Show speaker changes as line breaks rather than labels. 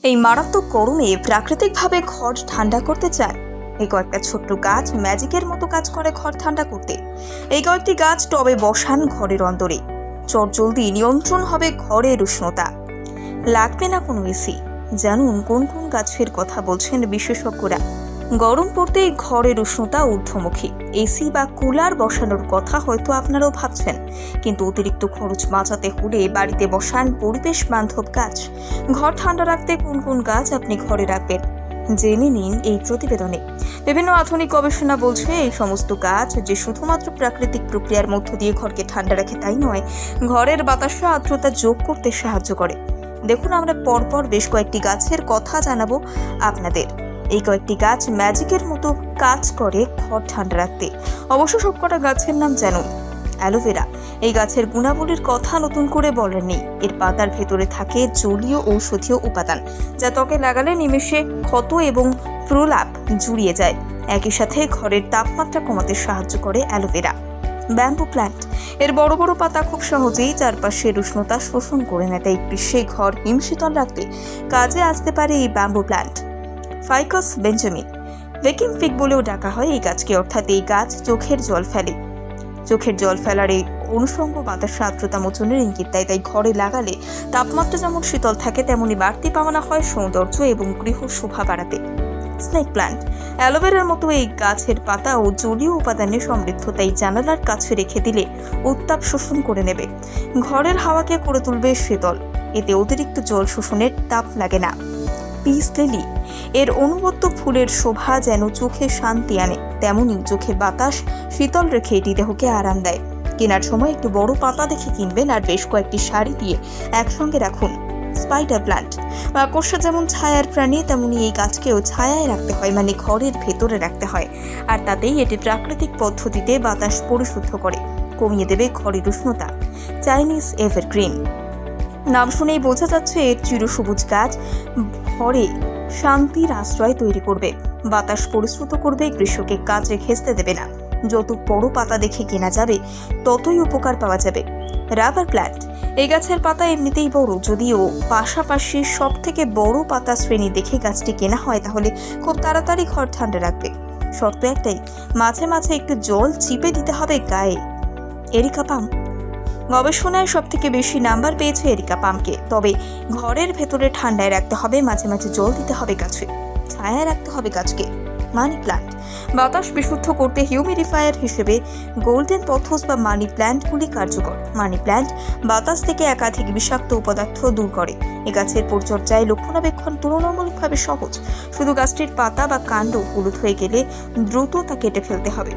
এই মারাত্মক গরমে প্রাকৃতিকভাবে ঘর ঠান্ডা করতে চান? এই কয়েকটা ছোট্ট গাছ ম্যাজিকের মতো কাজ করে ঘর ঠান্ডা করতে। এই কয়েকটি গাছ টবে বসান ঘরের অন্দরে, চটজলদি নিয়ন্ত্রণ হবে ঘরের উষ্ণতা, লাগবে না কোনো এসি। জানুন কোন কোন গাছের কথা বলছেন বিশেষজ্ঞরা। গরম পড়তেই ঘরের উষ্ণতা ঊর্ধ্বমুখী। এসি বা কুলার বসানোর কথা হয়তো আপনারাও ভাবছেন, কিন্তু অতিরিক্ত খরচ বাঁচাতে হলে বাড়িতে বসান পরিবেশ বান্ধব গাছ। ঘর ঠান্ডা রাখতে কোন কোন গাছ আপনি ঘরে রাখবেন জেনে নিন এই প্রতিবেদনে। বিভিন্ন আধুনিক গবেষণা বলছে এই সমস্ত গাছ যে শুধুমাত্র প্রাকৃতিক প্রক্রিয়ার মধ্য দিয়ে ঘরকে ঠান্ডা রাখে তাই নয়, ঘরের বাতাসে আর্দ্রতা যোগ করতে সাহায্য করে। দেখুন, আমরা পরপর বেশ কয়েকটি গাছের কথা জানাবো আপনাদের। এই কয়েকটি গাছ ম্যাজিকের মতো কাজ করে ঘর ঠান্ডা রাখতে। অবশ্য সবকটা গাছের নাম জানুন। অ্যালোভেরা। এই গাছের গুণাবলীর কথা নতুন করে বলার নেই। এর পাতার ভেতরে থাকে জলীয় ঔষধীয় উপাদান, যা ত্বকে লাগালে নিমেষে ক্ষত এবং প্রলাপ জুড়িয়ে যায়। একই সাথে ঘরের তাপমাত্রা কমাতে সাহায্য করে অ্যালোভেরা। Bamboo plant. এর বড় বড় পাতা খুব সহজেই চারপাশের উষ্ণতা শোষণ করে নেয়, তাই গ্রীষ্মে ঘর হিমশীতল রাখতে কাজে আসতে পারে এই bamboo plant. Ficus Benjamin. Vacuum fig বলেও ডাকা হয় এই গাছকে, অর্থাৎ এই গাছ চোখের জল ফেলে। চোখের জল ফেলার এই অনুষঙ্গ বাতাসে আর্দ্রতা মোচনের ইঙ্গিত দেয়, তাই ঘরে লাগালে তাপমাত্রা যেমন শীতল থাকে তেমনি বাড়তি পাওনা হয় সৌন্দর্য এবং গৃহ শোভা বাড়াতে। Snake plant. অ্যালোভেরার মতো এই গাছের পাতা ও জলীয় উপাদানে সমৃদ্ধ, তাই জানালার কাছে রেখে দিলে উত্তাপ শোষণ করে নেবে, ঘরের হাওয়াকে করে তুলবে শীতল। এতে অতিরিক্ত জল শোষণের তাপ লাগে না। Peace lily. এর অনুবদ্ধ ফুলের শোভা যেন চোখে শান্তি আনে, তেমনি চোখের বাতাস শীতল রেখে এটি দেহকে আরাম দেয়। কেনার সময় একটু বড় পাতা দেখে কিনবেন আর বেশ কয়েকটি শাড়ি দিয়ে একসঙ্গে রাখুন। Spider plant. মাকড়সা যেমন ছায়ার প্রাণী, তেমনি এই গাছকেও ছায়ায় রাখতে হয়, মানে ঘরের ভেতরে রাখতে হয়। আর তাতেই এটি প্রাকৃতিক পদ্ধতিতে বাতাস পরিশুদ্ধ করে, কমিয়ে দেবে ঘরের উষ্ণতা। Chinese evergreen. নাম শুনেই বোঝা যাচ্ছে এর চিরসবুজ গাছ ঘরে শান্তির আশ্রয় তৈরি করবে, বাতাস পরিশ্রুত করবে, গ্রীষ্মকে কাজে ঘেঁচতে দেবে না। যত বড় পাতা দেখে কেনা যাবে ততই উপকার পাওয়া যাবে। Rubber plant. এই গাছের পাতা এমনিতেই বড়, যদিও পাশাপাশি সব থেকে বড় পাতা শ্রেণী দেখে গাছটি কেনা হয় তাহলে খুব তাড়াতাড়ি ঘর ঠান্ডা রাখবে। শর্ত একটাই, মাঝে মাঝে একটু জল চিপে দিতে হবে গায়ে। এরিকা পাম। গবেষণায় সব থেকে বেশি নাম্বার পেয়েছে এরিকা পামকে, তবে ঘরের ভেতরে ঠান্ডায় রাখতে হবে, মাঝে মাঝে জল দিতে হবে গাছে, ছায়ায় রাখতে হবে গাছকে। Money plant. বাতাস বিশুদ্ধ করতে হিউমিডিফায়ার হিসেবে গোল্ডেন পথস বা মানি প্ল্যান্টগুলি কার্যকর। মানি প্ল্যান্ট বাতাস থেকে একাধিক বিষাক্ত পদার্থ দূর করে। এ গাছের পরিচর্যায় রক্ষণাবেক্ষণ তুলনামূলকভাবে সহজ। শুধু গাছটির পাতা বা কাণ্ড হলুদ হয়ে গেলে দ্রুত তা কেটে ফেলতে হবে।